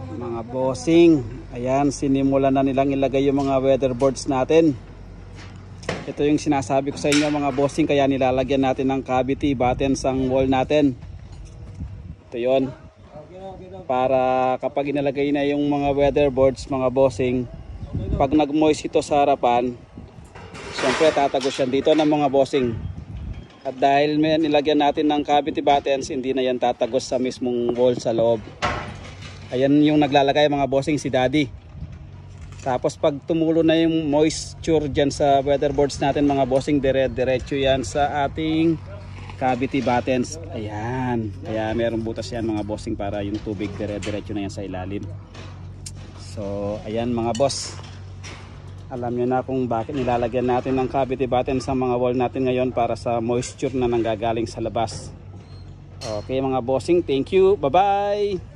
Mga bossing, ayan, sinimulan na nilang ilagay yung mga weather boards natin. Ito yung sinasabi ko sa inyo mga bossing, kaya nilalagyan natin ng cavity buttons ang wall natin. Ito yun, para kapag inalagay na yung mga weather boards mga bossing, pag nag-moist ito sa harapan, siyempre tatagos yan dito ng mga bossing. At dahil may nilagyan natin ng cavity buttons, hindi na yan tatagos sa mismong wall sa loob. Ayan yung naglalagay mga bossing, si Daddy. Tapos pag tumulo na yung moisture dyan sa weather boards natin mga bossing, diretso yan sa ating cavity buttons. Ayan, kaya merong butas yan mga bossing para yung tubig diretso na yan sa ilalim. So ayan mga boss, alam nyo na kung bakit nilalagyan natin ng cavity buttons sa mga wall natin ngayon, para sa moisture na nanggagaling sa labas. Okay mga bossing, thank you, bye bye.